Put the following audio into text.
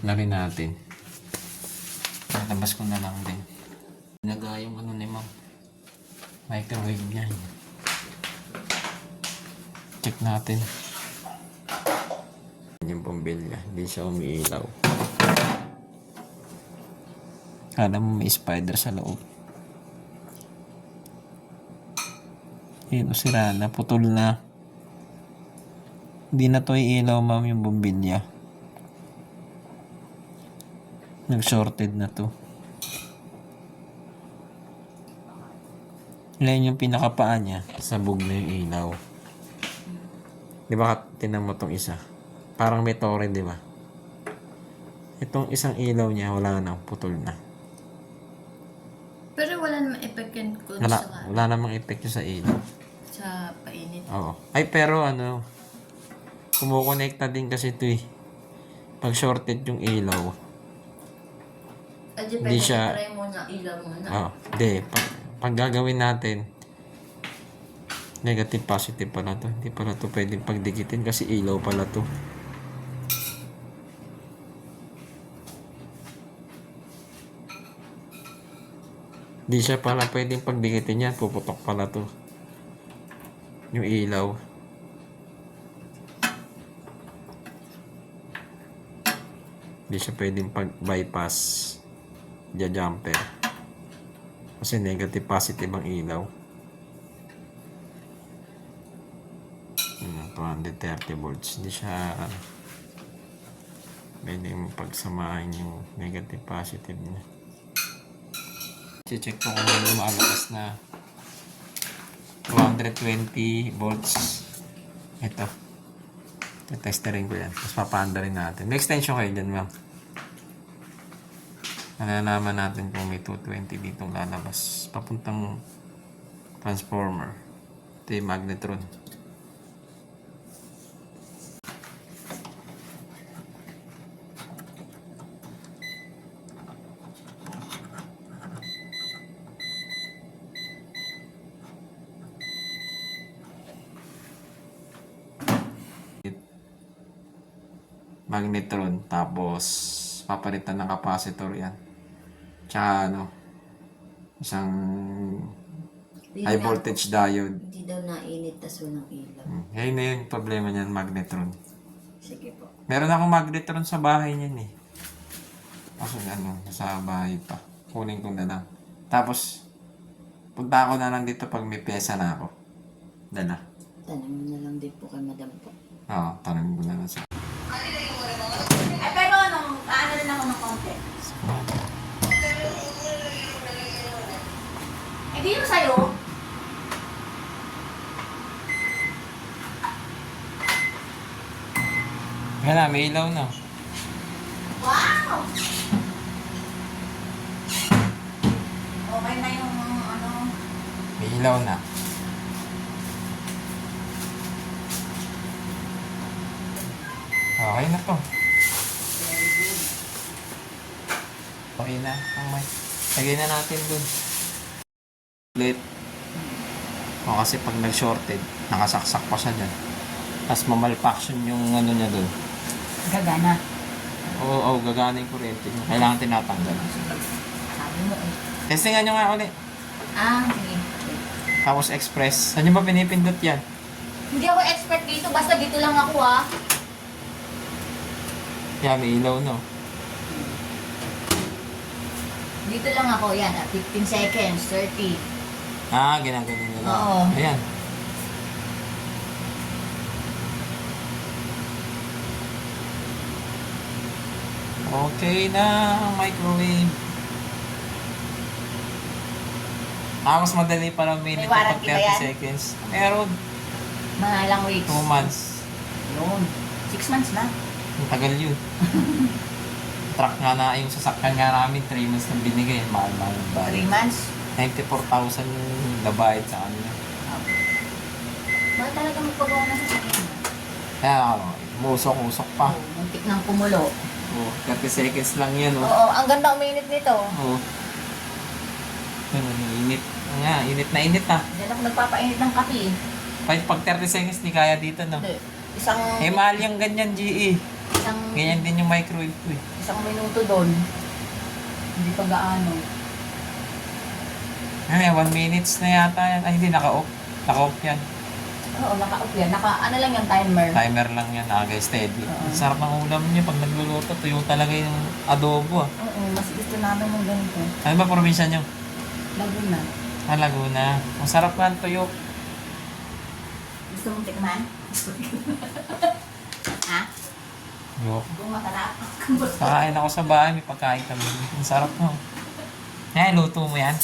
na rin natin. Natabas ko na lang din. Naga yung ano ni ma'am. Microwave niya. Check natin. Yung pambilya. Hindi siya umiilaw. Kala mo may spider sa loob. Yun o sira na. Putol na. Hindi na to iilaw ma'am yung bumbilya. Nag-shorted na to. Ngayon yung pinakapaa niya, sabog na yung ilaw. Di ba tinan mo tong isa? Parang may tore, di ba? Itong isang ilaw niya, wala na, putol na. Pero wala namang effect yan kung Wala namang effect yun sa ilaw. sa painit. Oo. Ay, pero ano, kumukonekta din kasi ito eh. Pag shorted yung ilaw, Hindi hindi siya... try mo na ilaw mo na. Oo. Hindi. Pag gagawin natin, negative, positive pala to. Hindi pala to pwedeng pagdikitin kasi ilaw pala to. Hindi siya pala pwedeng pagdikitin yan. Puputok pala to. Yung ilaw. Hindi siya pwedeng pag-bypass. Jumper. Kasi negative, positive ang ilaw. 230 volts. Hindi siya pwedeng pagsamahin yung negative, positive niya. Check ko kung lumalakas na 220 volts. Ito. Testerin ko yan. Tapos papaanda rin natin. May extension kayo dyan, ma'am. Nalalaman natin kung may 220 ditong lalabas. Papuntang transformer. Ito yung magnetron. Magnetron. Tapos papalitan ng capacitor yan. Tsaka ano, isang high voltage diode. Hindi daw nainit tas walang ilaw. Ngayon na yung problema niyan, magnetron. Sige po. Meron akong magnetron sa bahay niyan eh. Kasi ano, sa bahay pa. Kunin ko na lang. Tapos, punta ako na lang dito pag may pyesa na ako. Dala. Tanong mo na lang din po kay madam po. Oo, tanong ko na lang sa... Ay, pero ano rin ako ng konti. Eh, di yung sa'yo. Kaya na, may ilaw na. Wow! Okay na yung ano. May ilaw na. Okay na to. Very good. Okay na. Ang mic. Lagay na natin dun. Ulit. O kasi pag nag-shorted, nakasaksak pa siya dyan. Tapos mamalfunction yung ano niya dun. Gagana. Oo, gagana yung kuryente. Kailangan tinatanggal. Sabi mo eh. Testingan nyo nga ulit. Sige. Tapos express. Saan nyo ba pinipindot yan? Hindi ako expert dito, basta dito lang ako ah. Yan, may ilaw no. Dito lang ako, yan. 15 seconds, 30. Ginaganon nyo lang. Oo. Ayan. Okay na ang microwave. Mas madali para minute May warranty pag ba 30 yan? seconds. Meron. Mga ilang weeks. 2 months. Yun. 6 months na. Ang tagal yun. Truck nga na, yung sasakyan nga namin, 3 months na binigay. Mahal-mahal ang 3 bayad. months. 94,000 yung nabayad sa kanila. Bakit talaga magpagawa na sa sakin? Kaya musok-usok pa. Muntik ng kumulo. 30 seconds lang yan. Oo, ang ganda uminit nito. Init. Init na init ah. Diyan ako nagpapainit ng kape eh. Kahit pag 30 seconds, di kaya dito no. Hindi. isang, Eh, mahal yung ganyan, GE. isang, Ganyan din yung microwave ko eh. isang minuto doon. Hindi pa gaano. Ay, 1 minutes na yata yan. Ay, hindi, naka-off. Naka-off yan. Oo, naka-off yan. Ano lang yung timer. Timer lang yan, steady. Oo. Ang sarap ng ulam niya pag nagluluto. Tuyo talaga yung adobo ah. Oo, mas gusto namin ng ganito. Ano ba probinsya niyo? Laguna. Ah, Laguna. Ang sarap nga ang tuyo. Gusto mong tikman? Ha? Yo. Kung masarap. Kakain ako sa bahay, may pagkain kami. Ang sarap mo. Eh, luto mo yan.